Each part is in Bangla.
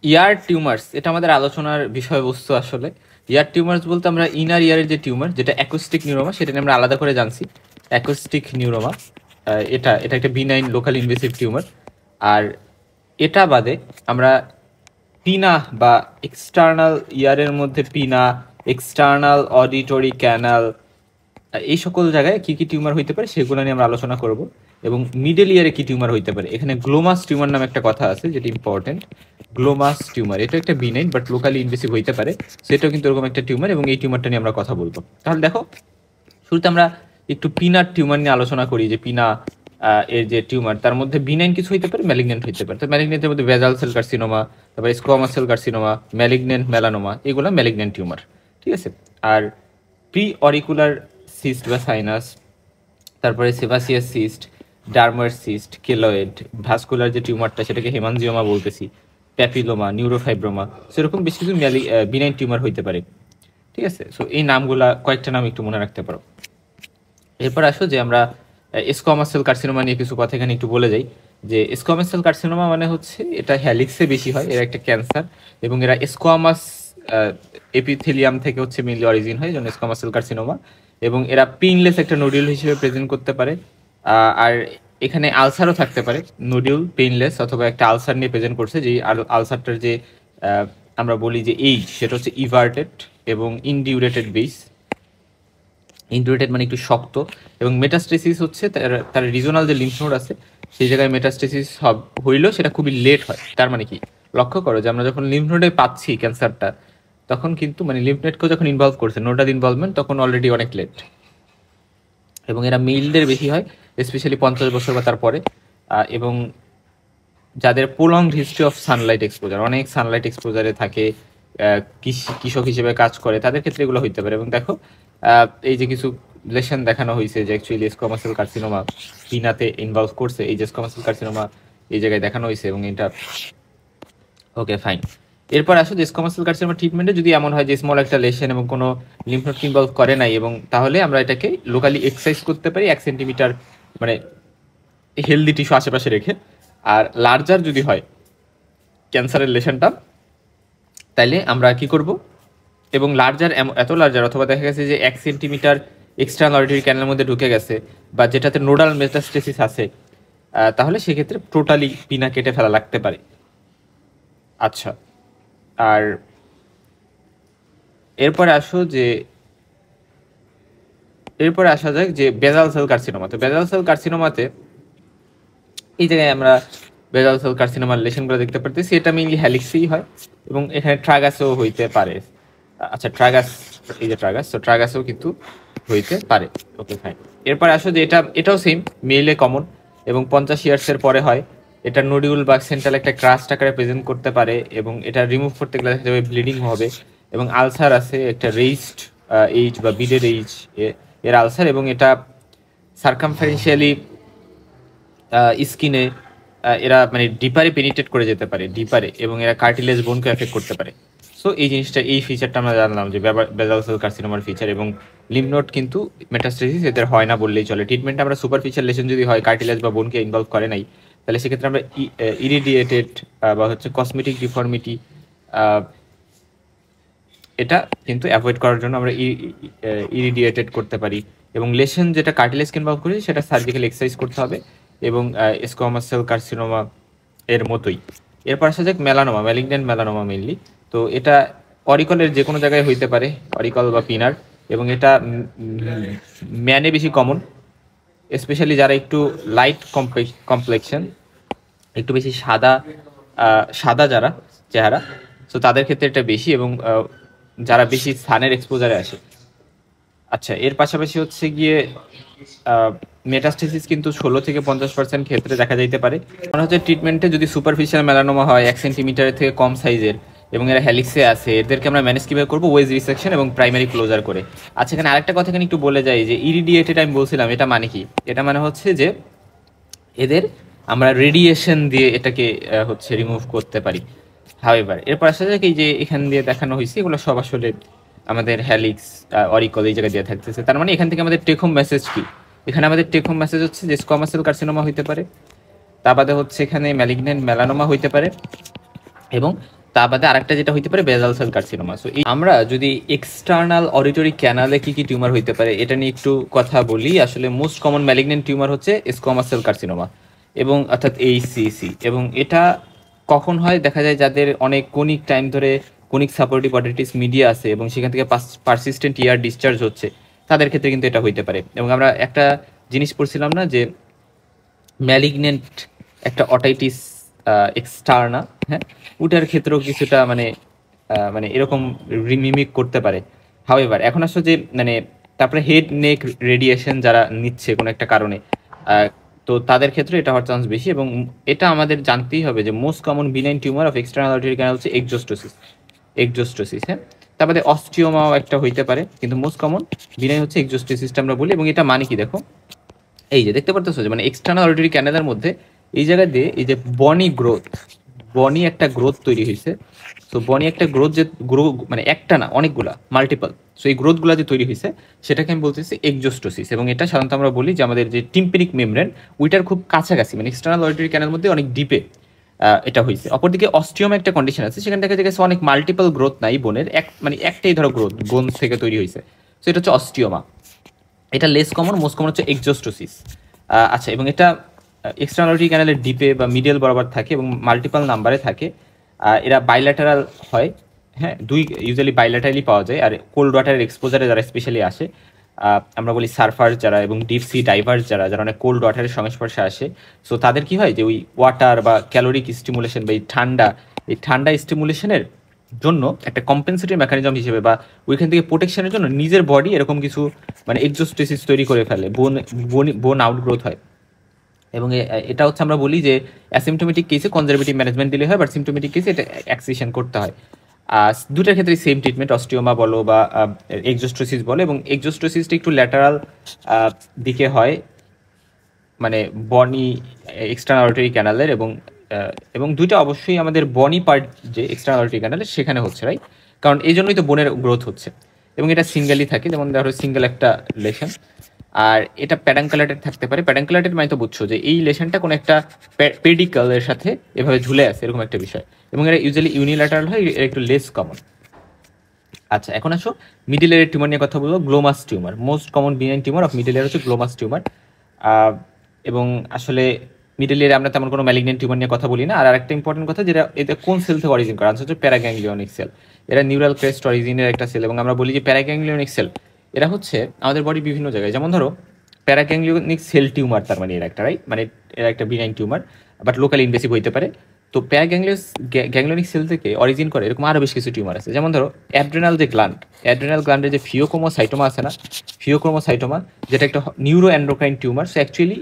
ইয়ার টিউমার্স এটা আমাদের আলোচনার বিষয়বস্তু আসলে। ইয়ার টিউমার্স বলতে আমরা ইনার ইয়ারের যে টিউমার, যেটা অ্যাকোস্টিক নিউরোমা, সেটা নিয়ে আমরা আলাদা করে জানছি। অ্যাকোস্টিক নিউরোমা এটা এটা একটা বিনাইন লোকাল ইনভেসিভ টিউমার। আর এটা বাদে আমরা পিনা বা এক্সটার্নাল ইয়ারের মধ্যে পিনা, এক্সটার্নাল অডিটরি ক্যানাল, এই সকল জায়গায় কি কি টিউমার হইতে পারে সেগুলো নিয়ে আমরা আলোচনা করব। এবং মিডল ইয়ারে কি টিউমার হইতে পারে, এখানে গ্লোমাস টিউমার নামে একটা কথা আছে যেটা ইম্পর্টেন্ট। গ্লোমাস টিউমার এটা একটা বিনাইন বাট লোকালি ইনভেসিভ হইতে পারে, সেটাও কিন্তু এরকম একটা টিউমার, এবং এই টিউমারটা নিয়ে আমরা কথা বলবো। তাহলে দেখো, শুরুতে আমরা একটু পিনার টিউমার নিয়ে আলোচনা করি। যে পিনা এর যে টিউমার, তার মধ্যে বিনাইন কিছু হইতে পারে, ম্যালিগনেন্ট হইতে পারে। তো ম্যালিগনেন্টের মধ্যে ভেজাল সেল কার্সিনোমা, তারপরে squamous cell carcinoma, malignant melanoma, এগুলো ম্যালিগনেন্ট টিউমার। ঠিক আছে। আর প্রি অরিকুলার সিস্ট বা সাইনাস, তারপরে সেভাসিয়াস সিস্ট, ডার্মার সিস্ট, কেলয়েড, ভাস্কুলার যে টিউমারটা সেটাকে হেমানজিওমা বলতেছি, প্যাপিলোমা, নিউরোফাইব্রোমা, সেরকম বেশ কিছু বিনাইন টিউমার হইতে পারে। ঠিক আছে। সো এই নামগুলা কয়েকটা নাম একটু মনে রাখতে পারো। এরপর আসো যে আমরা স্কোয়ামাস সেল কার্সিনোমা নিয়ে কিছু কথা এখানে একটু বলে যাই। যে স্কোয়ামাস সেল কার্সিনোমা মানে হচ্ছে এটা হ্যালিক্সে বেশি হয়, এরা একটা ক্যান্সার, এবং এরা স্কোয়ামাস এপিথেলিয়াম থেকে হচ্ছে মেইনলি অরিজিন হয়, যেমন স্কোয়ামাস সেল কার্সিনোমা। এবং এরা পিনলেস একটা নোডিউল হিসেবে প্রেজেন্ট করতে পারে। আর এখানে আলসারও থাকতে পারে, নোডিউল পেইনলেস, অথবা একটা আলসার নিয়ে প্রেজেন্ট করছে, যে আলসারটার যে আমরা বলি যে এইজ, সেটা হচ্ছে ইভার্টেড এবং ইনডিউরেটেড বেস। ইনডিউরেটেড মানে একটু শক্ত, এবং মেটাস্টেসিস হচ্ছে তার রিজনাল যে লিম্ফ নোড আছে সেই জায়গায় মেটাস্টেসিস হইলেও সেটা খুবই লেট হয়। তার মানে কি, লক্ষ্য করো যে আমরা যখন লিম্ফ নোডে পাচ্ছি ক্যান্সারটা, তখন কিন্তু মানে লিম্ফ নোডকেও যখন ইনভলভ করছে, নোডাল ইনভলভমেন্ট, তখন অলরেডি অনেক লেট। এবং এরা মেলদের বেশি হয়, স্পেশালি 50 বছর বা তারপরে। এবং যাদের prolonged history of Sunlight exposure, অনেক সানলাইট এক্সপোজারে থাকে, কৃষক হিসেবে কাজ করে, তাদের ক্ষেত্রে এগুলো হইতে পারে। এবং দেখো, এই যে কিছু লেশন দেখানো হয়েছে যে অ্যাকচুয়ালি স্কোয়ামাস সেল কার্সিনোমা পিনাতে ইনভলভ করছে, এই যে স্কোয়ামাস সেল কার্সিনোমা এই জায়গায় দেখানো হয়েছে, এবং এটা ওকে ফাইন। এরপর আসো যে স্কোয়ামাস সেল কার্সিনোমা ট্রিটমেন্টে যদি এমন হয় যে স্মল একটা লেশন এবং কোনো লিম্ফ নোড ইনভলভ করে নাই, এবং তাহলে আমরা এটাকে লোকালি এক্সারসাইজ করতে পারি 1 সেন্টিমিটার, মানে হেলদি টিস্যু আশেপাশে রেখে। আর লার্জার যদি হয় ক্যান্সারের লেশনটা, তাইলে আমরা কি করব, এবং লার্জার এত লার্জার, অথবা দেখা গেছে যে 1 সেন্টিমিটার এক্সটার্নাল অডিটরি ক্যানেলের মধ্যে ঢুকে গেছে, বা যেটাতে নোডাল মেটাস্টেসিস আছে, তাহলে সেক্ষেত্রে টোটালি পিনা কেটে ফেলা লাগতে পারে। আচ্ছা। আর এরপরে আসা যাক যে বেজাল সেল কার্সিনোমা। তো বেজাল সেল কার্সিনোমাতে এই জায়গায় আমরা বেজাল সেল কার্সিনোমার লেশনগুলো দেখতে পারতেছি। এটা মেইনলি হ্যালিক্সেই হয়, এবং এখানে ট্রাগাসেও হইতে পারে। আচ্ছা, ট্রাগাস, এই যে ট্রাগাস, তো ট্রাগাসেও কিন্তু হইতে পারে। Okay fine. এরপর আসো যে এটাও সেম, মেইলে কমন, এবং 50 ইয়ার্সের পরে হয়। এটা নোডিউল বা সেন্ট্রাল একটা ক্রাস্ট আকারে প্রেজেন্ট করতে পারে, এবং এটা রিমুভ করতে গেলে দেখা যাবে ব্লিডিং হবে, এবং আলসার আছে একটা রেইজড এইচ বা বিডেড এইচ এর আলসার, এবং এটা সার্কামফারেন্সিয়ালি স্কিনে এরা মানে ডিপারে পেনিট্রেট করে যেতে পারে, ডিপারে, এবং এরা কার্টিলেজ বোনকে এফেক্ট করতে পারে। সো এই জিনিসটা, এই ফিচারটা আমরা জানলাম যে বেজাল সেল কার্সিনোমার ফিচার। এবং লিম্ফ নোড কিন্তু মেটাস্টেসিস এদের হয় না বললেই চলে। ট্রিটমেন্টে আমরা সুপারফিশিয়াল লেশন যদি হয়, কার্টিলেজ বা বোনকে ইনভলভ করে নাই, তাহলে সেক্ষেত্রে আমরা ইরিডিয়েটেড বা হচ্ছে কসমেটিক ডিফর্মিটি, এটা কিন্তু অ্যাভয়েড করার জন্য আমরা ইরিডিয়েটেড করতে পারি। এবং লেশন যেটা কার্টিলেজকে ইনভলভ করেছে সেটা সার্জিক্যাল এক্সারসাইজ করতে হবে, এবং স্কোয়ামাস সেল কার্সিনোমা এর মতোই। এরপর আসা যাক মেলানোমা, ম্যালিগন্যান্ট মেলানোমা মেইনলি। তো এটা অরিকলের যে কোনো জায়গায় হইতে পারে, অরিকল বা পিনার, এবং এটা ম্যানে বেশি কমন, স্পেশালি যারা একটু লাইট কমপ্লেক্সন, একটু বেশি সাদা যারা চেহারা, তো তাদের ক্ষেত্রে এটা বেশি, এবং যারা বেশি সানের এক্সপোজারে আসে। আচ্ছা, এর পাশাপাশি হচ্ছে গিয়ে মেটাস্টেসিস কিন্তু 16 থেকে 50% ক্ষেত্রে দেখা যাইতে পারে। মনে হচ্ছে ট্রিটমেন্টে যদি সুপারফিশিয়াল মেলানোমা হয় 1 সেন্টিমিটারের থেকে কম সাইজের, এবং এরা হ্যালিক্সে আছে, এদেরকে আমরা ম্যানেজ কীভাবে করবো, ওয়েজ রিসেকশন এবং প্রাইমারি ক্লোজার করে। আচ্ছা, এখানে আরেকটা কথা এখানে একটু বলে যাই যে ইরিডিয়েটেড আমি বলছিলাম, এটা মানে কি, এটা মানে হচ্ছে যে এদের আমরা রেডিয়েশন দিয়ে এটাকে হচ্ছে রিমুভ করতে পারি। হাউএভার এরপর আসা যাক এই যে এখান দিয়ে দেখানো হয়েছে, এগুলো সব আসলে আমাদের হ্যালিক্স অরিকল এই জায়গায় দিয়ে থাকতেছে। তার মানে এখান থেকে আমাদের টেক হোম মেসেজ কি, এখানে আমাদের টেক হোম মেসেজ হচ্ছে যে স্কোয়ামাস সেল কার্সিনোমা হইতে পারে, তা বাদে হচ্ছে এখানে ম্যালিগন্যান্ট মেলানোমা হইতে পারে, এবং তা বাদে আরেকটা যেটা হইতে পারে বেসাল সেল কার্সিনোমা। সো আমরা যদি এক্সটার্নাল অডিটরি ক্যানালে কি কি টিউমার হইতে পারে এটা নিয়ে একটু কথা বলি। আসলে মোস্ট কমন ম্যালিগন্যান্ট টিউমার হচ্ছে স্কোয়ামাস সেল কার্সিনোমা, এবং অর্থাৎ এইচসিসি। এবং এটা কখন হয় দেখা যায় যাদের অনেক কোনিক টাইম ধরে কোনিক সাপোর্টিভ অডিটিস মিডিয়া আছে এবং সেখান থেকে পারসিস্টেন্ট ইয়ার ডিসচার্জ হচ্ছে, তাদের ক্ষেত্রে কিন্তু এটা হইতে পারে। এবং আমরা একটা জিনিস পড়ছিলাম না যে ম্যালিগনেন্ট একটা অটাইটিস এক্সটার্না, হ্যাঁ, ওটার ক্ষেত্রেও কিছুটা মানে মানে এরকম রিমিমিক করতে পারে। হাউএভার এখন আসলে যে মানে তারপরে হেড নেক রেডিয়েশন যারা নিচ্ছে কোনো একটা কারণে, তো তাদের ক্ষেত্রে এটা হওয়ার চান্স বেশি। এবং এটা আমাদের জানতেই হবে যে most common benign tumour of external auditory canal হচ্ছে এক্সোস্টোসিস, হ্যাঁ। তারপরে অস্টিওমাও একটা হইতে পারে, কিন্তু মোস্ট কমন বিনাইন হচ্ছে এক্সোস্টোসিসটা আমরা বলি। এবং এটা মানে কি দেখো, এই যে দেখতে পারতেছো যে মানে এক্সটার্নাল অডিটরি ক্যানালের মধ্যে এই জায়গা দিয়ে এই যে বনি একটা গ্রোথ তৈরি হয়েছে। সো বনি একটা গ্রোথ যে মানে একটা না অনেকগুলা মাল্টিপল, সো এই গ্রোথগুলা যে তৈরি হয়েছে সেটাকে আমি বলতেছি এক্সোস্টোসিস। এবং এটা সাধারণত আমরা বলি যে আমাদের যে টিম্পেনিক মেমব্রেন ওইটার খুব কাছাকাছি, মানে এক্সটার্নাল অডিটরি ক্যানালের মধ্যে অনেক ডিপে এটা হয়েছে। অপরদিকে অস্টিওমা একটা কন্ডিশন আছে, সেখানে দেখা গেছে অনেক মাল্টিপল গ্রোথ নাই বোনের, মানে একটাই ধরো গ্রোথ বোন থেকে তৈরি হয়েছে। সো এটা হচ্ছে অস্টিওমা। এটা লেস কমন, মোস্ট কমন হচ্ছে এক্সোস্টোসিস। আচ্ছা, এবং এটা এক্সটার্নাল অডিটরি ক্যানালের ডিপে বা মিডিয়াল বরাবর থাকে এবং মাল্টিপল নাম্বারে থাকে। এরা বাইল্যাটারাল হয়, হ্যাঁ, ইউজুয়ালি বাইল্যাটারালি পাওয়া যায়। আর কোল্ড ওয়াটারের এক্সপোজারে যারা স্পেশালি আসে, আমরা বলি সার্ফার যারা এবং ডিপ সি ডাইভার্স যারা অনেক কোল্ড ওয়াটারের সংস্পর্শে আসে, সো তাদের কি হয় যে ওই ওয়াটার বা ক্যালোরিক স্টিমুলেশন বা এই ঠান্ডা স্টিমুলেশনের জন্য একটা কম্পেনসেটরি মেকানিজম হিসেবে বা ওইখান থেকে প্রোটেকশনের জন্য নিজের বডি এরকম কিছু মানে এক্সোস্টোসিস তৈরি করে ফেলে, বোন আউটগ্রোথ হয়। এবং এটা হচ্ছে আমরা বলি যে অ্যাসিমটোমেটিক কেসে কনজারভেটিভ ম্যানেজমেন্ট দিলে হয়, বাট সিমটোমেটিক কেসে এটা অ্যাক্সিশন করতে হয়। দুটার ক্ষেত্রে সেম ট্রিটমেন্ট, অস্টিওমা বলো বা এক্সোস্টোসিস বলো। এবং এক্সোস্টোসিসটা একটু ল্যাটারাল দিকে হয়, মানে বনি এক্সটার্নাল অডিটরি ক্যানালের, এবং দুইটা অবশ্যই আমাদের বনি পার্ট যে এক্সটার্নাল অডিটরি ক্যানালের সেখানে হচ্ছে, রাইট? কারণ এই জন্যই তো বোনের গ্রোথ হচ্ছে। এবং এটা সিঙ্গেলই থাকে, যেমন ধরো সিঙ্গেল একটা লেশন। আর এটা প্যাডাঙ্কুলেটেড থাকতে পারে। প্যাডাঙ্কুলেটেড মানে তো বুঝছো যে এই লেশনটা কোনো একটা পেডিকলের সাথে এভাবে ঝুলে আছে, এরকম একটা বিষয়। এবং এটা ইউজুয়ালি ইউনিল্যাটারাল হয়, এটা একটু লেস কমন। আচ্ছা, এখন আসো মিডল এর টিউমার নিয়ে কথা বলবো। Glomus tumour, most common benign tumour of middle এর হচ্ছে গ্লোমাস টিউমার। এবং আসলে মিডল এর আমরা তেমন কোনো ম্যালিগনেন্ট টিউমার নিয়ে কথা বলি না। আর আরেকটা ইম্পর্টেন্ট কথা, যেটা এটা কোন সেল থেকে অরিজিন করা হচ্ছে প্যারাগ্যাংলিওনিক সেল। এরা নিউরাল ক্রেস্ট অরিজিনের একটা সেল। এবং আমরা বলি যে প্যারাগ্যাংলিওনিক সেল এরা হচ্ছে আমাদের বডি বিভিন্ন জায়গায়, যেমন ধরো প্যারাগ্যাংলিওনিক সেল টিউমার, তার মানে এরা একটা রাইট, মানে এরা একটা benign tumour but locally invasive হইতে পারে। তো গ্যাংলিওনিক সেল থেকে অরিজিন করে এরকম আরও বেশ কিছু টিউমার আছে। যেমন ধরো অ্যাড্রেনাল গ্ল্যান্ডের যে ফিওক্রোমোসাইটোমা আছে না, ফিওক্রোমোসাইটোমা, যেটা একটা neuro endocrine tumour. So actually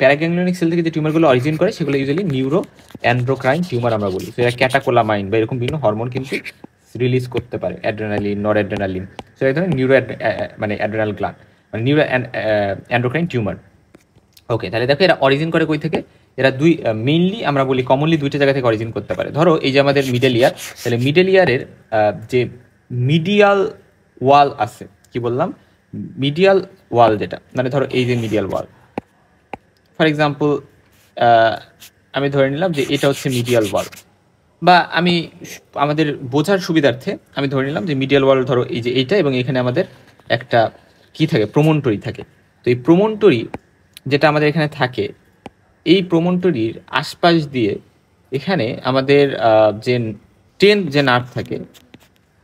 paraganglionic cell থেকে যে টিউমারগুলো অরিজিন করে সেগুলো ইউজুয়ালি নিউরো অ্যান্ড্রোক্রাইন টিউমার আমরা বলি। সো এরা ক্যাটাকোলামাইন বা এরকম বিভিন্ন হরমোন কিন্তু রিলিজ করতে পারে, অ্যাড্রেনালিন, নর অ্যাড্রেনালিন। সো এক ধরনের মানে অ্যাড্রেনাল গ্ল্যান্ড, মানে নিউরো অ্যান্ড্রোক্রাইন টিউমার। ওকে, তাহলে দেখো এরা অরিজিন করে কই থেকে? এরা মেইনলি আমরা বলি কমনলি দুইটা জায়গা থেকে অরিজিন করতে পারে। ধরো এই যে আমাদের মিডল ইয়ার, তাহলে মিডল ইয়ারের যে মিডিয়াল ওয়াল আছে, কি বললাম, মিডিয়াল ওয়াল, যেটা মানে ধরো এই যে মিডিয়াল ওয়াল, ফর এক্সাম্পল আমি ধরে নিলাম যে এটা হচ্ছে মিডিয়াল ওয়াল, বা আমি আমাদের বোঝার সুবিধার্থে আমি ধরে নিলাম যে মিডিয়াল ওয়াল ধরো এই যে এইটা, এবং এখানে আমাদের একটা কি থাকে, প্রমোন্টরি থাকে। তো এই প্রমোন্টরি যেটা আমাদের এখানে থাকে, এই প্রমোন্টরির আশপাশ দিয়ে এখানে আমাদের যে 10th যে নার্ভ থাকে,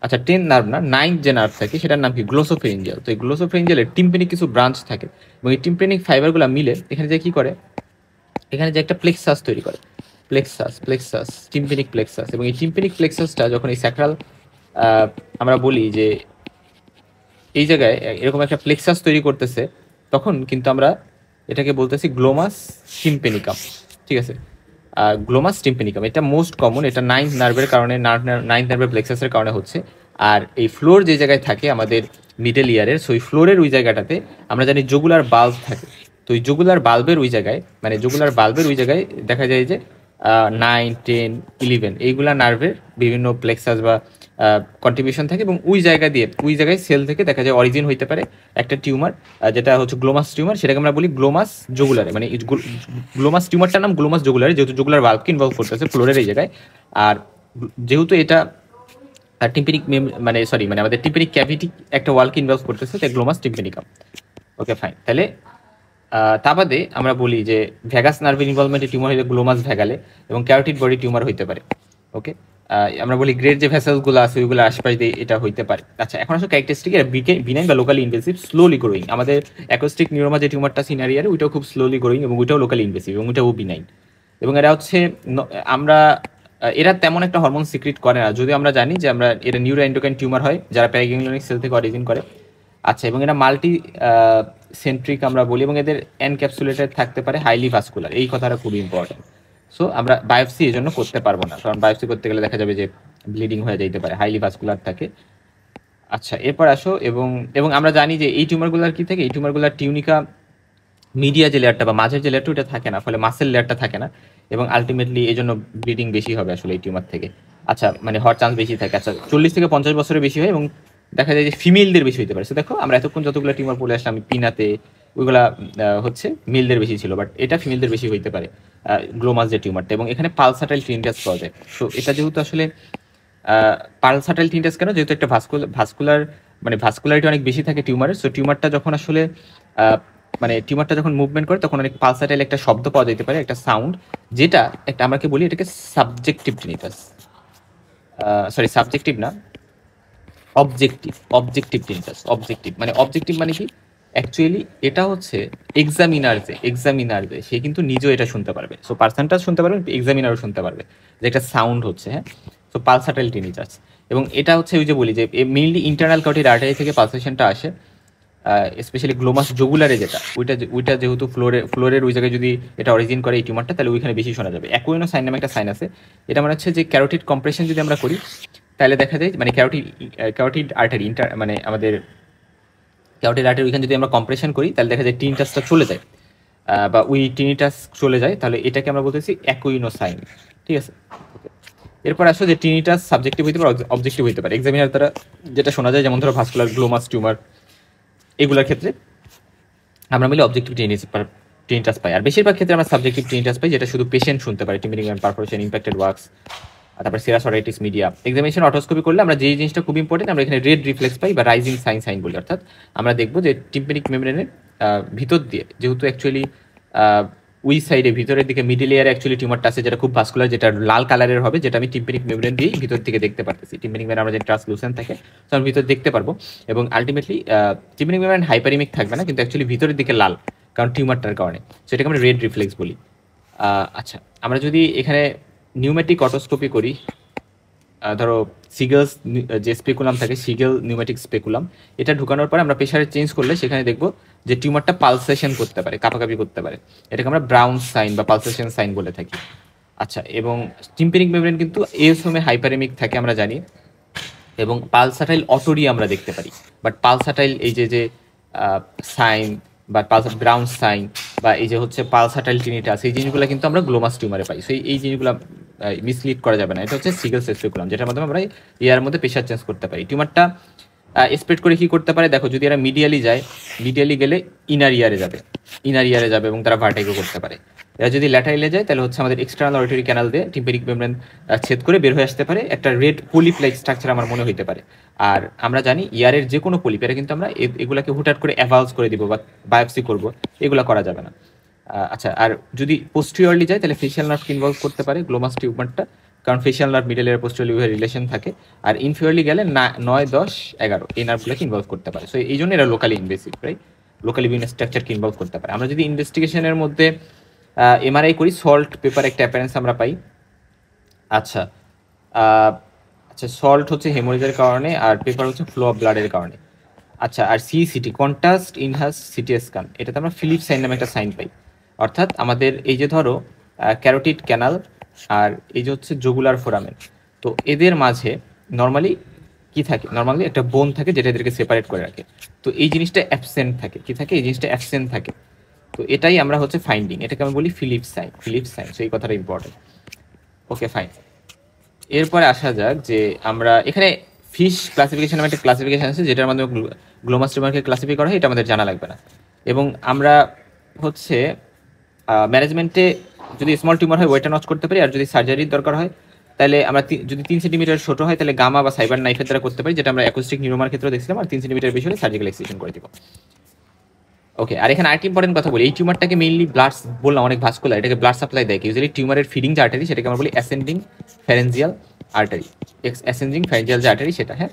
আচ্ছা 10th নার্ভ না, 9th যে নার্ভ থাকে সেটার নাম কি, গ্লোসোফেরিঞ্জিয়াল। তো এই গ্লোসোফেরিঞ্জিয়ালের টিম্পেনিক কিছু ব্রাঞ্চ থাকে, এবং এই টিম্পেনিক ফাইবারগুলো মিলে এখানে যে কি করে, এখানে যে একটা প্লেক্সাস তৈরি করে, প্লেক্সাস টিম্পেনিক প্লেক্সাস। এবং এই টিম্পেনিক প্লেক্সাসটা যখন এই স্যাক্রাল আমরা বলি যে এই জায়গায় এরকম একটা প্লেক্সাস তৈরি করতেছে, তখন কিন্তু আমরা এটাকে বলতেছি গ্লোমাস টিম্পেনিকাম, ঠিক আছে? গ্লোমাস টিম্পেনিকাম এটা মোস্ট কমন, এটা 9th নার্ভের কারণে, 9th নার্ভের প্লেক্সাসের কারণে হচ্ছে। আর এই ফ্লোর যে জায়গায় থাকে আমাদের মিডল ইয়ারের, সো এই ফ্লোরের ওই জায়গাটাতে আমরা জানি জুগুলার বাল্ব থাকে। তো এই জুগুলার বাল্বের ওই জায়গায়, মানে জুগুলার বাল্বের ওই জায়গায় দেখা যায় যে 9, 10, 11 এইগুলা নার্ভের বিভিন্ন প্লেক্সাস বা কন্ট্রিবিউশন থাকে। এবং ওই জায়গায় সেল থেকে দেখা যায় অরিজিন হইতে পারে একটা টিউমার, যেটা হচ্ছে গ্লোমাস টিউমার। সেটাকে আমরা বলি গ্লোমাস জুগুলারে, মানে গ্লোমাস টিউমারটার নাম গ্লোমাস জুগুলারে, যেহেতু জুগুলার বাল্বকে ইনভলভ করতেছে ফ্লোরের এই জায়গায়। আর যেহেতু এটা টিম্পেনিক মানে সরি মানে আমাদের টিম্পেনিক ক্যাভিটি একটা ওয়ালকে ইনভলভ করতেছে, তাই গ্লোমাস টিম্পেনিকাম। ওকে ফাইন, তাহলে তা বাদে আমরা বলি যে ভ্যাগাস নার্ভের ইনভলভমেন্টে টিউমার হইলে গ্লোমাস ভ্যাগালে এবং ক্যারোটিড বডি টিউমার হইতে পারে। ওকে, আমরা বলি গ্রেড যে ভেসেলসগুলো আছে ওইগুলো আশপাশ দিয়ে এটা হইতে পারে। আচ্ছা, এখন আসলে ক্যারেক্টারিস্টিক এর বিনাইন বা লোকালি ইনভেসিভ, স্লোলি গ্রোয়িং। আমাদের অ্যাকোস্টিক নিউরোমা যে টিউমারটা সিনারিয়ারে ওইটাও খুব স্লোলি গ্রোয়িং এবং ওইটাও লোকালি ইনভেসিভ এবং ওইটাও বিনাইন। এবং এরা হচ্ছে আমরা এরা তেমন একটা হরমোন সিক্রিট করে না, যদিও আমরা জানি যে আমরা এরা নিউরো এন্ডোক্রাইন টিউমার হয় যারা প্যারাগ্যাংলিয়নিক সেল থেকে অরিজিন করে। আচ্ছা, এবং এটা মাল্টি সেন্ট্রিক আমরা বলি এবং এদের এনক্যাপসুলেটেড থাকতে পারে, হাইলি ভাস্কুলার, এই কথাটা খুব ইম্পর্টেন্ট। সো আমরা বায়োপসি এই জন্য করতে পারবো না, কারণ বায়োপসি করতে গেলে দেখা যাবে যে ব্লিডিং হয়ে যেতে পারে, হাইলি ভাস্কুলার থাকে। আচ্ছা, এরপর আসো, এবং এবং আমরা জানি যে এই টিউমারগুলার কি থাকে, এই টিউমারগুলার টিউনিকা মিডিয়া যে লেয়ারটা বা মাঝের যে লেয়ারটা ওটা থাকে না, ফলে মাসেল লেয়ারটা থাকে না এবং আলটিমেটলি এই জন্য ব্লিডিং বেশি হবে আসলে এই টিউমার থেকে। আচ্ছা, মানে হওয়ার চান্স বেশি থাকে। আচ্ছা, 40 থেকে 50 বছরের বেশি হয় এবং দেখা যায় যে ফিমেলদের বেশি হতে পারে। সো দেখো আমরা এতক্ষণ যতগুলো টিউমার বলে আসলাম পিনাতে, ওইগুলা হচ্ছে মেলদের বেশি ছিল, বাট এটা ফিমেলদের বেশি হইতে পারে গ্লোমাস যে টিউমারটা। এবং এখানে পালসাটাইল টিনটাস পাওয়া যায়। সো এটা যেহেতু আসলে পালসাটাইল টিনটাস কেন, যেহেতু একটা ভাস্কুলার মানে ভাস্কুলারিটি অনেক বেশি থাকে টিউমারের। সো টিউমারটা যখন আসলে মানে টিউমারটা যখন মুভমেন্ট করে তখন অনেক পালসাটাইল একটা শব্দ পাওয়া যেতে পারে, একটা সাউন্ড, যেটা একটা আমাকে বলি এটাকে সাবজেক্টিভ টিনিটাস। সরি, সাবজেক্টিভ না, অবজেক্টিভ টিনিটাস। অবজেক্টিভ মানে অবজেক্টিভ মানে কি, অ্যাকচুয়ালি এটা হচ্ছে এক্সামিনার যে সে কিন্তু নিজেও এটা শুনতে পারবে। সো পার্সনটা শুনতে পারবে, এক্সামিনারও শুনতে পারবে যে একটা সাউন্ড হচ্ছে। হ্যাঁ, সো পালসাটাইল টিনিটাস। এবং এটা হচ্ছে ওই যে বলি যে মেইনলি ইন্টারনাল কার্টিড আর্টারি থেকে পালসেশনটা আসে, স্পেশালি গ্লোমাস জগুলারে যেটা, ওইটা যেহেতু ফ্লোরের ওই জায়গায় যদি এটা অরিজিন করে এই টিউমারটা, তাহলে ওইখানে বেশি শোনা যাবে। অ্যাকুইনো সাইন নামে একটা সাইন আছে, এটা মানে হচ্ছে যে ক্যারোটিড কম্প্রেশন যদি আমরা করি তাহলে দেখা যায় মানে ক্যারোটিড আর্টারি মানে আমাদের ক্যারোটিড আর্টারি ওইখানে যদি আমরা কম্প্রেশন করি তাহলে দেখা যায় টিনিটাসটা চলে যায়, বা ওই টিনিটাস চলে যায়, তাহলে এটাকে আমরা বলতেছি অ্যাকুইনো সাইন। ঠিক আছে, এরপর আসো যে টিনিটাস সাবজেক্টিভ হইতে পারে, অবজেক্টিভ হইতে পারে। এক্সামিনার দ্বারা যেটা শোনা যায়, যেমন ধরো ভাস্কুলার গ্লোমাস টিউমার, এগুলোর ক্ষেত্রে আমরা মিলে অবজেক্টিভ টিনিটাস পাই। আর বেশিরভাগ ক্ষেত্রে আমরা সাবজেক্টিভ টিনিটাস পাই, যেটা শুধু পেশেন্ট শুনতে পারে। টিম্পানিক পারফোরেশন, ইম্প্যাক্টেড ওয়ার্কস, তারপর সিরাসরাইটিস মিডিয়া। এক্সামিনেশন অটোস্কোপি করলে আমরা যে জিনিসটা খুব ইম্পর্টেন্ট, আমরা এখানে রেড রিফ্লেক্স পাই বা রাইজিং সাইন বলি। অর্থাৎ আমরা দেখবো যে টিম্পানিক মেমব্রেনের ভিতর দিয়ে, যেহেতু অ্যাকচুয়ালি ওই সাইডে ভিতরের দিকে মিডিল এয়ারে অ্যাকচুয়ালি টিউমারটা আছে, যেটা খুব ভাস্কুলার, যেটা লাল কালারের হবে, যেটা আমি টিম্পানিক মেমব্রেন দিয়েই ভিতর থেকে দেখতে পারতেছি। টিম্পানিক মেমব্রেন আমরা যে ট্রান্সলুসেন্ট থাকে, তো আমি ভিতর দেখতে পারবো। এবং আলটিমেটলি টিম্পানিক মেমব্রেন হাইপারিমিক থাকবে না, কিন্তু অ্যাকচুয়ালি ভিতরের দিকে লাল, কারণ টিউমারটার কারণে। সেটাকে আমরা রেড রিফ্লেক্স বলি। আচ্ছা, আমরা যদি এখানে নিউমেটিক অটোস্কোপি করি, ধরো সিগেলস যে স্পেকুলাম থাকে, সিগেল নিউমেটিক স্পেকুলাম, এটা ঢুকানোর পরে আমরা প্রেশারে চেঞ্জ করলে সেখানে দেখবো যে টিউমারটা পালসেশন করতে পারে, কাঁপাকাঁপি করতে পারে। এটাকে আমরা ব্রাউন সাইন বা পালসেশন সাইন বলে থাকি। আচ্ছা, এবং টিম্পানিক মেমব্রেন কিন্তু এসোমে হাইপারেমিক থাকে আমরা জানি, এবং পালসাটাইল অটোরি আমরা দেখতে পারি। বাট পালসাটাইল এই যে সাইন বা ব্রাউন সাইন বা এই যে হচ্ছে পালসাটাইল টিনিটাস, এই জিনিসগুলো কিন্তু আমরা গ্লোমাস টিউমারে পাই। সেই এই জিনিসগুলো মিসলিড করা যাবে না। এটা হচ্ছে সিগেল স্পেকুলাম, যেটার মাধ্যমে আমরা এয়ার মধ্যে প্রেশার চেঞ্জ করতে পারি। টিউমারটা স্প্রেড করে কি করতে পারে দেখো, যদি এরা মিডিয়ালি যায়, মিডিয়ালি গেলে ইনার ইয়ারে যাবে এবং তারা ভার্টাইগো করতে পারে। এরা যদি ল্যাটারাইলে যায় তাহলে হচ্ছে আমাদের এক্সটার্নাল অডিটরি ক্যানাল দিয়ে টিম্পানিক মেমব্রেন ছেদ করে বের হয়ে আসতে পারে একটা রেড পলিপ লাইক স্ট্রাকচার আমার মনে হইতে পারে। আর আমরা জানি ইয়ারের যে কোনো পলিপ, এরা কিন্তু আমরা এগুলাকে হুটহাট করে অ্যাভালস করে দিব বা বায়োপসি করবো, এগুলো করা যাবে না। আচ্ছা, আর যদি পোস্টিরিয়রলি যায় তাহলে ফেশিয়াল নার্ভকে ইনভলভ করতে পারে গ্লোমাস টিউমারটা, কারণ ফেশিয়াল নার্ভ মিডল এর পোস্টিরিয়রলি রিলেশন থাকে। আর ইনফিরিয়রলি গেলে 9, 10, 11 এই নার্ভগুলোকে ইনভলভ করতে পারে। সো এই জন্য এরা লোকালি ইনভেসিভ, রাইট? লোকালি বিভিন্ন স্ট্রাকচারকে ইনভলভ করতে পারে। আমরা যদি ইনভেস্টিগেশনের মধ্যে এমআরআই করি, সল্ট পেপার একটা অ্যাপিয়ারেন্স আমরা পাই। আচ্ছা, আচ্ছা, সল্ট হচ্ছে হেমোরেজের কারণে আর পেপার হচ্ছে ফ্লো অফ ব্লাডের কারণে। আচ্ছা, আর সিটি কন্ট্রাস্ট ইনহাস সিটি স্ক্যান, এটাতে আমরা ফিলিপ সাইন নামে একটা সাইন পাই। অর্থাৎ আমাদের এই যে ধরো ক্যারোটিড ক্যানাল আর এই যে হচ্ছে জগুলার ফোরামেন, তো এদের মাঝে নর্মালি কি থাকে, নর্মালি একটা বোন থাকে যেটা এদেরকে সেপারেট করে রাখে। তো এই জিনিসটা অ্যাবসেন্ট থাকে, কি থাকে, এই জিনিসটা অ্যাবসেন্ট থাকে। তো এটাই আমরা হচ্ছে ফাইন্ডিং, এটাকে আমি বলি ফিলিপ সাইন। সেই কথাটা ইম্পর্টেন্ট। ওকে ফাইন, এরপরে আসা যাক যে আমরা এখানে ফিশ ক্লাসিফিকেশন নামে একটা ক্লাসিফিকেশন আছে, যেটার মাধ্যমে গ্লোমাস টিউমারকে ক্লাসিফাই করা হয়, এটা আমাদের জানা লাগবে না। এবং আমরা হচ্ছে ম্যানেজমেন্টে যদি স্মল টিউমার হয় ওইটা নচ করতে পারি, আর যদি সার্জারির দরকার হয় তাহলে আমরা যদি 3 সেন্টিমিটার ছোট হয় তাহলে গামা বা সাইবার নাইফের দ্বারা করতে পারি, যেটা আমরা অ্যাকোস্টিক নিউরোমার ক্ষেত্রে দেখছিলাম, আর 3 সেন্টিমিটার বেশি হলে সার্জিক্যাল এক্সিশন করে দিব। ওকে, আর এখানে আরেকটি ইম্পর্টেন্ট কথা বলি, এই টিউমারটাকে মেইনলি ব্লাড বললাম অনেক ভাস্কুলার, এটাকে ব্লাড সাপ্লাই দেয় ইউজুয়ালি টিউমারের ফিডিং যে আর্টারি সেটাকে আমরা বলি ascending pharyngeal artery, ascending pharyngeal যে আর্টারি সেটা। হ্যাঁ,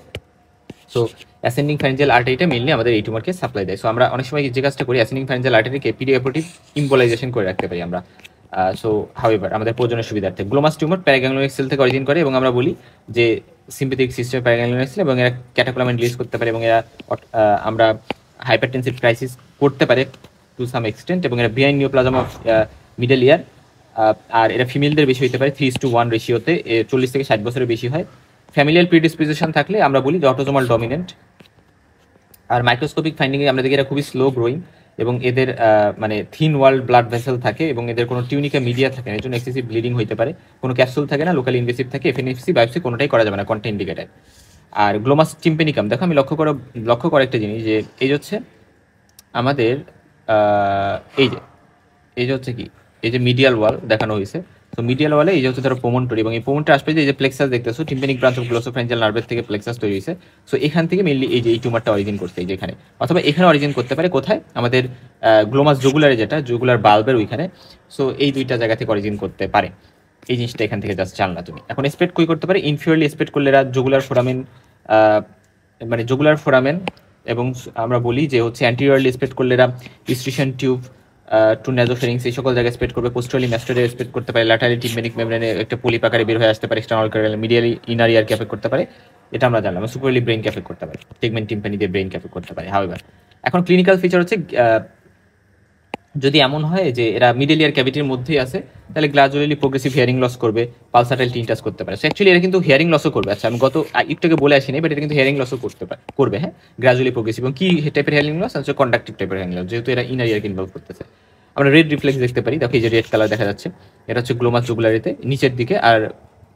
সো অ্যাসেন্ডিং ফ্যারেঞ্জিয়াল আর্টারিটা মেইনলি আমাদের এই টিউমারকে সাপ্লাই দেয়। সো আমরা অনেক সময় যে কাজটা করি, অ্যাসেন্ডিং ফ্যারেঞ্জিয়াল আর্টারিকে পিরিওপোটিভ ইম্বোলাইজেশন করে রাখতে পারি আমরা। সো হাউএভার আমাদের প্রয়োজনের সুবিধার্থে গ্লোমাস টিউমার প্যারাগ্যাংলিওনিক সেল থেকে অরিজিন করে, এবং আমরা বলি যে সিম্পেথিক সিস্টেম প্যারাগ্যাংলিওনিক সেল, এবং এরা ক্যাটাকোলামিন রিলিজ করতে পারে, এবং এরা আমরা হাইপারটেনসিভ ক্রাইসিস করতে পারে টু সাম এক্সটেন্ট, এবং এরা behind neoplasm of middle ear. আর এরা ফিমেলদের বেশি হতে পারে 3:1 রেশিওতে, 40 থেকে 60 বছরের বেশি হয়। ফ্যামিলিয়াল প্রিডিসপোজিশন থাকলে আমরা বলি যে অটোজোমাল ডমিনেন্ট। আর মাইক্রোস্কোপিক ফাইন্ডিংয়ে আমরা দেখি এরা খুবই স্লো গ্রোয়িং, এবং এদের মানে থিন ওয়ার্ল্ড ব্লাড ভেসেল থাকে, এবং এদের কোনো টিউনিকা মিডিয়া থাকে না, এর জন্য এক্সেসিভ ব্লিডিং হতে পারে, কোনো ক্যাপসুল থাকে না, লোকাল ইনভেসিভ থাকে, এফএনএফসি বায়োপসি কোনোটাই করা যাবে না, কন্ট্রাইন্ডিকেটেড। আর গ্লোমাস টিম্পেনিকাম দেখো, আমি লক্ষ্য করা একটা জিনিস যে এই হচ্ছে আমাদের এই যে হচ্ছে কি, এই যে মিডিয়াল ওয়াল দেখানো হয়েছে। তো মিডিয়াল ওয়ালে এই যে হচ্ছে ধরো প্রমোন্টরি, এবং এই প্রমোন্টরি আসবে যে প্লেক্সাস দেখতেছো, টিম্পেনিক ব্রাঞ্চ অফ গ্লোসোফ্যারিঞ্জিয়াল নার্ভের থেকে প্লেক্সাস তৈরি হয়েছে। সো এখান থেকে মেইনলি এই যে এই টিউমারটা অরিজিন করছে এই যে এখানে, অথবা এখানে অরিজিন করতে পারে কোথায়, আমাদের গ্লোমাস জুগুলারে, যেটা জুগুলার বাল্বের ওইখানে। সো এই দুইটা জায়গা থেকে অরিজিন করতে পারে, এই জিনিসটা এখান থেকে জাস্ট জানলা তুমি। এখন স্প্রেড কই করতে পারে, ইনফিওরলি স্প্রেড করলে এরা জুগুলার ফোরামেন, মানে জুগুলার ফোরামেন, এবং আমরা বলি যে হচ্ছে অ্যান্টিরিয়রলি স্প্রেড করলে এরা ইস্ট্রিশন টিউব টু নেজোফেরিংস এই সকল জায়গায় স্প্রেড করবে। পোস্টারলি ম্যাস্টোডে স্প্রেড করতে পারে, ল্যাটারালি টিম্পেনিক মেমব্রেনে একটা পলিপ আকারে বের হয়ে আসতে পারে, এক্সটার্নাল ক্যারাল মিডিয়ালি ইনার ইয়ারকে এফেক্ট করতে পারে, এটা আমরা জানলাম। সুপারলি ব্রেইনকে এফেক্ট করতে পারে, টিগমেন্ট টিম্পানি দিয়ে ব্রেইনকে এফেক্ট করতে পারে। হাউএভার এখন ক্লিনিক্যাল ফিচার হচ্ছে, যদি এমন হয় যে এরা মিডল ইয়ার ক্যাভিটির মধ্যেই আছে, তাহলে গ্রাজুয়ালি প্রোগ্রেসিভ হিয়ারিং লস করবে, পালসাটাইল টিনটাস করতে পারে। সো অ্যাকচুয়ালি এরা কিন্তু হিয়ারিং লসও করবে। আচ্ছা, আমি একটু আগে বলে আসিনি, বাট এটা কিন্তু হিয়ারিং লসও করবে। হ্যাঁ, গ্রাজুয়ালি প্রোগ্রেসিভ। এবং কি টাইপের হিয়ারিং লস আছে, কন্ডাক্টিভ টাইপের হিয়ারিং লস, যেহেতু এরা ইনার ইয়ারকে ইনভলভ করতেছে। আমরা রেড রিফ্লেক্স দেখতে পারি, দেখো এই যে রেড কালার দেখা যাচ্ছে, এটা হচ্ছে গ্লোমাস জুগুলারিতে নিচের দিকে, আর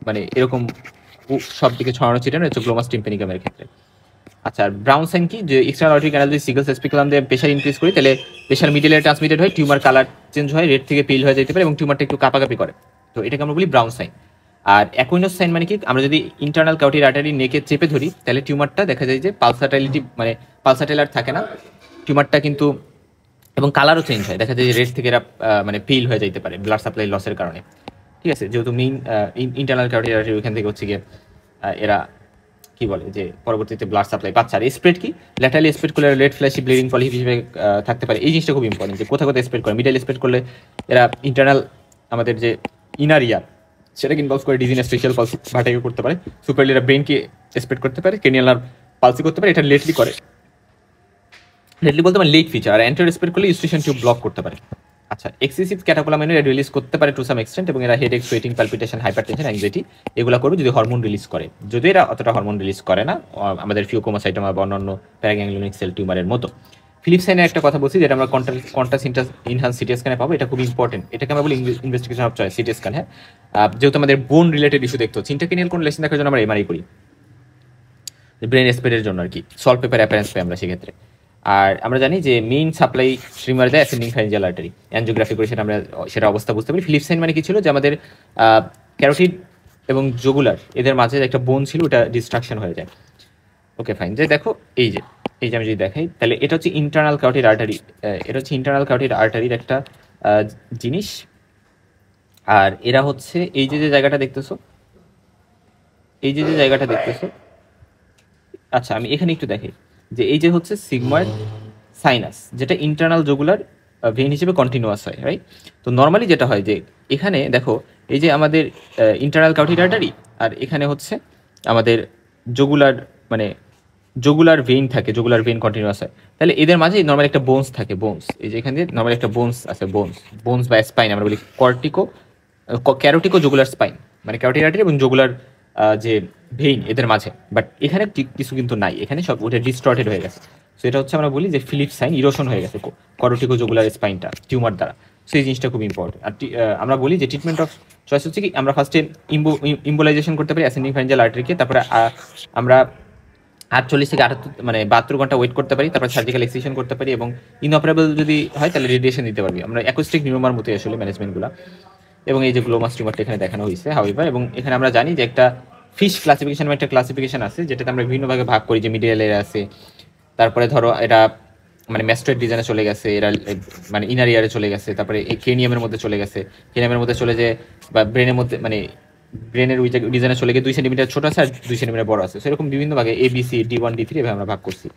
মানে এরকম সব দিকে ছড়ানো ছিটানো হচ্ছে গ্লোমাস টিম্পেনিকামের ক্ষেত্রে। আচ্ছা, আর ব্রাউন সাইন কি, যে এক্সটার্নাল অরিক ক্যানাল যদি সিগন্যাল স্পেকুলাম দিয়ে প্রেশার ইনক্রিজ করি, তাহলে প্রেশার মিডিয়ালে ট্রান্সমিটেড হয়, টিউমার কালার চেঞ্জ হয়, রেড থেকে পিল হয়ে যেতে পারে, এবং টিউমারটা একটু কাঁপাকাপি করে। তো এটাকে আমরা বলি ব্রাউন সাইন। আর অ্যাকুইনোস সাইন মানে কি, আমরা যদি ইন্টারনাল কাউটির আর্টারি নেকে চেপে ধরি, তাহলে টিউমারটা দেখা যায় যে পালসাটাইলিটি, মানে পালসাটাইলার থাকে না টিউমারটা কিন্তু, এবং কালারও চেঞ্জ হয়, দেখা যায় যে রেড থেকে এরা মানে পিল হয়ে যেতে পারে ব্লাড সাপ্লাই লসের কারণে। ঠিক আছে, যেহেতু মেইন ইন্টারনাল কাউটির আর্টারি ওইখান থেকে হচ্ছে গিয়ে এরা কি বলে যে পরবর্তীতে ব্লাড সাপ্লাই পাচ্ছে। আর স্প্রেড কি, ল্যাটারালি স্প্রেড করলে রেড ফ্ল্যাশি ব্লিডিং পলিপ হিসেবে থাকতে পারে। এই জিনিসটা খুব ইম্পর্টেন্ট, যে কোথায় স্প্রেড করে। মিডল স্প্রেড করলে এরা ইন্টারনাল আমাদের যে ইনার ইয়ার সেটাকে ইনভলভ করে, ডিজিনেস ফেশিয়াল পালস ভাটাকে করতে পারে। সুপারলি এরা ব্রেনকে স্প্রেড করতে পারে, ক্রেনিয়াল নার্ভ পালসি করতে পারে, এটা লেটলি করে। লেটলি বলতে মানে লেট ফিচার। আর অ্যান্টিরিয়র স্প্রেড করলে ইস্ট্রিশন টিউব ব্লক করতে পারে। আচ্ছা, এক্সেসিভ ক্যাটাকোলামিন এরা রিলিজ করতে পারে টু সাম এক্সটেন্ট, এবং এরা headache, sweating, palpitation, hypertension, anxiety এগুলো করবে যদি হরমোন রিলিজ করে। যদি এরা অতটা হরমোন রিলিজ করে না, আমাদের ফিউকোমাসাইটোমা বা অন্যান্য প্যারাগ্যাংলিওনিক সেল টিউমারের মতো। ফিলিপস সাইনের একটা কথা বলছি, যেটা আমরা কন্ট্রাস্ট ইনহান্স সিটি স্ক্যানে পাবো, এটা খুব ইম্পর্টেন্ট। এটাকে আমরা বলি investigation of choice, CT scan. হ্যাঁ, যেহেতু আমাদের বোন রিলেটেড ইস্যু দেখতে হচ্ছে, ইন্টারক্রেনিয়াল কোন লেসন দেখার জন্য আমরা এমআরআই করি, ব্রেন স্প্রেডের জন্য আর কি, সল্ট পেপার অ্যাপারেন্স পাই আমরা সেক্ষেত্রে। আর আমরা জানি যে মেইন সাপ্লাই স্ট্রিমার দেয় অ্যাসেন্ডিং ফ্যারেঞ্জিয়াল আর্টারি, অ্যানজিওগ্রাফি করে সেটা আমরা সেটা অবস্থা বুঝতে পারি। ফিলিপস সাইন মানে কি ছিল, যে আমাদের ক্যারোটিড এবং জুগুলার এদের মাঝে একটা বোন ছিল, ওটা ডিস্ট্রাকশন হয়ে যায়। ওকে ফাইন, যে দেখো এই যে আমি যদি দেখাই, তাহলে এটা হচ্ছে ইন্টারনাল কাউটিড আর্টারি, এটা হচ্ছে ইন্টারনাল কাউটিড আর্টারির একটা জিনিস। আর এরা হচ্ছে এই যে জায়গাটা দেখতেছো, আচ্ছা আমি এখানে একটু দেখি, যে এই যে হচ্ছে সিগময়েড সাইনাস, যেটা ইন্টারনাল জুগুলার ভেইন হিসেবে কন্টিনিউয়াস হয়, রাইট? তো নর্মালি যেটা হয় যে এখানে দেখো, এই যে আমাদের ইন্টারনাল কাউটিড আর্টারি, আর এখানে হচ্ছে আমাদের জুগুলার, মানে জুগুলার ভেইন থাকে, জুগুলার ভেইন কন্টিনিউয়াস হয়, তাহলে এদের মাঝে নর্মালি একটা বোনস থাকে, বোনস, এই যে এখানে নর্মালি একটা বোনস আছে, বোনস বা স্পাইন আমরা বলি, ক্যারোটিকো জুগুলার স্পাইন, মানে ক্যারোটিড আর্টারি এবং জুগুলার যে ভেইন এদের মাঝে। বাট এখানে কিছু কিন্তু নাই, এখানে সব ওটা ডিস্টর্টেড হয়ে গেছে। সো এটা হচ্ছে আমরা বলি যে ফিলিপস সাইন, ইরোশন হয়ে গেছে ক্যারোটিকো জুগুলার স্পাইনটা টিউমার দ্বারা। সো এই জিনিসটা খুব ইম্পর্টেন্ট। আর আমরা বলি যে ট্রিটমেন্ট অফ চয়েস হচ্ছে কি, আমরা ফার্স্টে ইম্বোলাইজেশন করতে পারি অ্যাসেন্ডিং ফ্যারেঞ্জিয়াল আর্টারিকে, তারপরে আমরা 48 থেকে 78 মানে 72 ঘন্টা ওয়েট করতে পারি, তারপর সার্জিক্যাল এক্সিশন করতে পারি, এবং ইনঅপারেবল যদি হয় তাহলে রেডিয়েশন দিতে পারবি। আমরা অ্যাকোস্টিক নিউরোমার মতোই আসলে ম্যানেজমেন্টগুলো। এবং এই যে গ্লোমাস টিউমারটা এখানে দেখানো হয়েছে হাউএভার। এবং এখানে আমরা জানি যে একটা ফিশ ক্লাসিফিকেশন একটা ক্লাসিফিকেশন আছে, যেটাতে আমরা বিভিন্ন ভাগে ভাগ করি, যে মিডিয়াল এর আছে, তারপরে ধরো এটা মানে ম্যাস্টয়েড ডিজাইনে চলে গেছে, এরা মানে ইনার ইয়ারে চলে গেছে, তারপরে এই কেনিয়ামের মধ্যে চলে গেছে, কেনিয়ামের মধ্যে চলে যে বা ব্রেনের মধ্যে মানে ব্রেনের ওই ডিজাইনে চলে গিয়ে 2 সেন্টিমিটার ছোট আছে আর 2 সেন্টিমিটার বড় আছে। সেরকম বিভিন্ন ভাগে ABC D1 D3 এভাবে আমরা ভাগ করছি।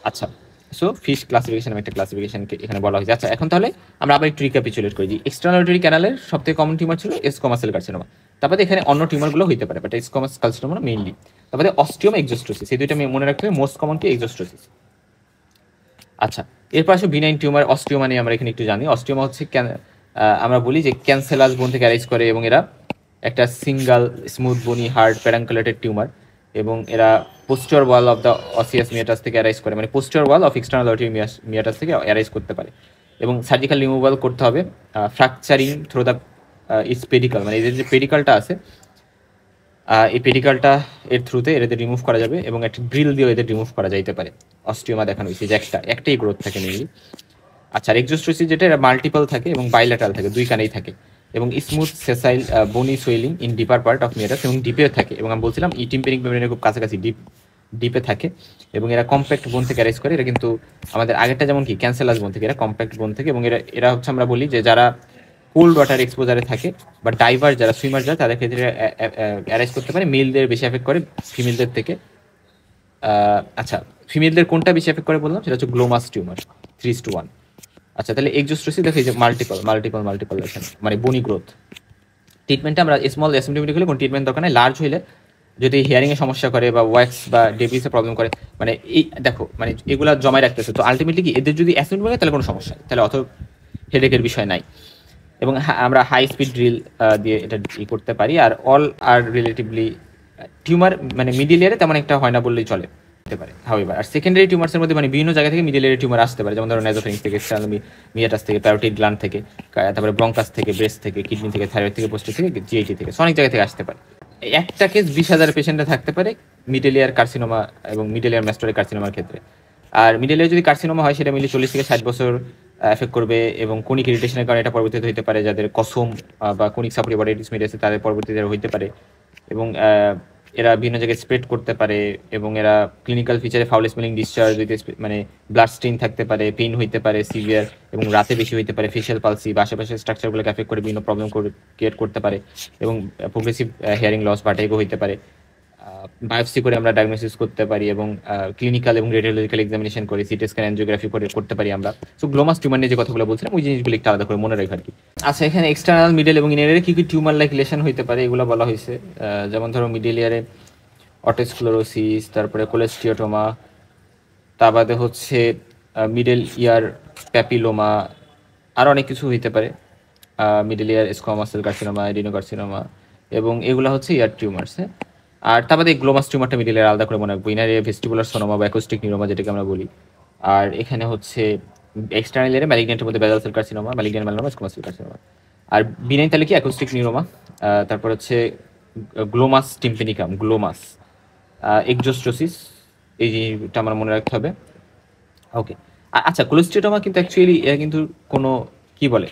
আচ্ছা, সো ফিশ ক্লাসিফিকেশন একটা ক্লাসিফিকেশনকে এখানে বলা হয়েছে। আচ্ছা, এখন তাহলে আমরা আবার একটু রিক্যাপিচুলেট করি যে এক্সট্রানোটরি ক্যানালের সবথেকে কমন টিউমার ছিল এসকোমা সেল কার্সিনোমা। তারপরে এখানে অন্য টিউমারগুলো হইতে পারে, বাট এসকোমা কার্সিনোমা মেইনলি। তারপরে অস্টিওমা এক্সোস্টোসিস, এই দুইটা মনে রাখতে হবে। মোস্ট কমন কি এক্সোস্টোসিস। আচ্ছা, এরপর আসলে বিনাইন টিউমার অস্টিওমা নিয়ে আমরা এখানে একটু জানি। অস্টিওমা হচ্ছে আমরা বলি যে ক্যান্সেলাস বোন থেকে অ্যারাইজ করে, এবং এরা একটা single smooth bony hard pedunculated tumour, এবং এরা posterior wall of the osseous meatus থেকে অ্যারাইজ করে, মানে পোস্টিওর ওয়াল অফ এক্সটার্নাল অরিটারি মিয়াটাস থেকে অ্যারাইজ করতে পারে, এবং সার্জিক্যাল রিমুভাল করতে হবে ফ্র্যাকচারিং থ্রু দ্য ইটস পেডিকাল, মানে এদের যে পেডিকালটা আছে এই পেডিকালটা এর থ্রুতে এদের রিমুভ করা যাবে, এবং একটা ড্রিল দিয়ে এদের রিমুভ করা যাইতে পারে। অস্টিওমা দেখানো হয়েছে যে একটাই গ্রোথ থাকে মেইনলি। আচ্ছা, আর এক্সোস্টোসিস যেটা এটা মাল্টিপল থাকে এবং বাইল্যাটারাল থাকে, দুই কানেই থাকে, এবং smooth sessile bony swelling in deeper part of meatus, এবং ডিপে থাকে, এবং আমি বলছিলাম টিম্পেনিক মেমব্রেনের খুব কাছাকাছি ডিপে থাকে, এবং এরা কম্প্যাক্ট বোন থেকে অ্যারেজ করে। এরা কিন্তু আমাদের আগেরটা যেমন কি ক্যান্সেলাস বোন থেকে, এরা কম্প্যাক্ট বোন থেকে, এবং এরা হচ্ছে আমরা বলি যে যারা কোল্ড ওয়াটার এক্সপোজারে থাকে বা ডাইভার যারা সুইমার যারা তাদের ক্ষেত্রে অ্যারেজ করতে পারে। মেলদের বেশি এফেক্ট করে ফিমেলদের থেকে। আচ্ছা, ফিমেলদের কোনটা বেশি এফেক্ট করে বললাম, সেটা হচ্ছে গ্লোমাস টিউমার 3:1। আচ্ছা, তাহলে এক্সোস্টোসিস দেখো এই যে মাল্টিপল এখানে মানে বনি গ্রোথ। ট্রিটমেন্টটা আমরা স্মল অ্যাসিম্পটোমেটিক হলে কোনো ট্রিটমেন্ট দরকার নেই। লার্জ হইলে যদি হিয়ারিং এর সমস্যা করে বা ওয়াক্স বা ডেভিসে প্রবলেম করে, মানে এই দেখো মানে এগুলা জমায় রাখতেছে, তো আলটিমেটলি কি এদের যদি অ্যাসিম্পটোমেটিক তাহলে কোনো সমস্যা নেই, তাহলে অত হেডেকের বিষয় নাই। এবং আমরা হাই স্পিড ড্রিল দিয়ে এটা করতে পারি। আর অল আর রিলেটিভলি টিউমার মানে মিডিল ইয়ারে তেমন একটা হয় না বললেই চলে পারে। হাউএভার আর সেকেন্ডারি টিউমার্সের মধ্যে মানে বিভিন্ন জায়গা থেকে মিডিল ইয়ারে টিউমার আসতে পারে, যেমন ধরো নেজোফেরিংস থেকে, এক্সটার্নাল মিয়াটাস থেকে, প্যারোটিড গ্ল্যান্ড থেকে, তারপরে ব্রঙ্কাস থেকে, ব্রেস্ট থেকে, কিডনি থেকে, থাইরয়েড থেকে, পোস্টেট থেকে, জিআইটি থেকে, অনেক জায়গা থেকে আসতে পারে। একটা কেস 20,000 পেশেন্টে থাকতে পারে মিডল ইয়ার কার্সিনোমা এবং মিডল ইয়ার ম্যাস্টোরিক কার্সিনোমার ক্ষেত্রে। আর মিডল ইয়ার যদি কার্সিনোমা হয় সেটা মিলি 40 থেকে 60 বছর এফেক্ট করবে, এবং কোনিক ইরিটেশনের কারণে এটা পরবর্তীতে হতে পারে, যাদের কসম বা কোনিক সাপোরিবারাইটিস মেডিসে তাদের পরবর্তীতে হইতে পারে, এবং এরা বিভিন্ন জায়গায় স্প্রেড করতে পারে, এবং এরা ক্লিনিক্যাল ফিচারে ফাউল স্মেলিং ডিসচার্জ হইতে মানে ব্লাড স্টেইন থাকতে পারে, পেইন হইতে পারে সিভিয়ার, এবং রাতে বেশি হইতে পারে, ফেশিয়াল পালসি বা আশেপাশের স্ট্রাকচারগুলোকে এফেক্ট করে বিভিন্ন প্রবলেম ক্রিয়েট করতে পারে, এবং প্রোগ্রেসিভ হিয়ারিং লস ভার্টিগো হইতে পারে। বায়োপসি করে আমরা ডায়াগনোসিস করতে পারি, এবং ক্লিনিক্যাল এবং রেডিওলজিক্যাল এক্সামিনেশন করে সিটি স্ক্যান এনজিওগ্রাফি করে করতে পারি আমরা। সো গ্লোমাস টিউমার নিয়ে যে কথাগুলো বলছিলাম ওই জিনিসগুলো একটু আলাদা করে মনে রাখি আর কি। আচ্ছা, এখানে এক্সটার্নাল মিডল এবং ইনারে কি কি টিউমার লাইক লেশন হইতে পারে এগুলো বলা হয়েছে। যেমন ধরো মিডল ইয়ারে অটোস্ক্লেরোসিস, তারপরে কোলেস্টিওটোমা, তা বাদে হচ্ছে মিডল ইয়ার প্যাপিলোমা, আর অনেক কিছু হইতে পারে, middle ear squamous cell carcinoma, adenocarcinoma, এবং এগুলো হচ্ছে ইয়ার টিউমার্স। হ্যাঁ, আর তারপরে গ্লোমাস টিউমারটা মিডল ইয়ার আলাদা করে মনে রাখবো, ইনার ইয়ার ভেস্টিবুলার সোনোমা বা অ্যাকোস্টিক নিউরোমা যেটাকে আমরা বলি। আর এখানে হচ্ছে এক্সটার্নাল ইয়ারে ম্যালিগন্যান্টের মধ্যে basal cell carcinoma, malignant melanoma, squamous cell carcinoma. আর বিনাইন তাহলে কি অ্যাকোস্টিক নিউরোমা, তারপর হচ্ছে গ্লোমাস টিম্পেনিকাম, গ্লোমাস এক্সোস্টোসিস, এই জিনিসটা আমার মনে রাখতে হবে। ওকে, আচ্ছা, কোলেস্টিওটোমা কিন্তু অ্যাকচুয়ালি এরা কিন্তু কোনো কি বলে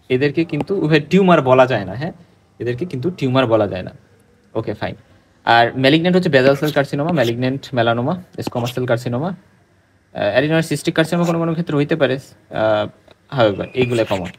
এদেরকে কিন্তু টিউমার বলা যায় না। হ্যাঁ, এদেরকে কিন্তু টিউমার বলা যায় না। ওকে, ফাইন। আর ম্যালিগন্যান্ট হচ্ছে basal cell carcinoma, malignant melanoma, squamous cell carcinoma, অ্যাডিনোমার সিস্টিক কার্সিনোমা কোনো কোনো ক্ষেত্রে হইতে পারে। হাউএভার এইগুলো কমন।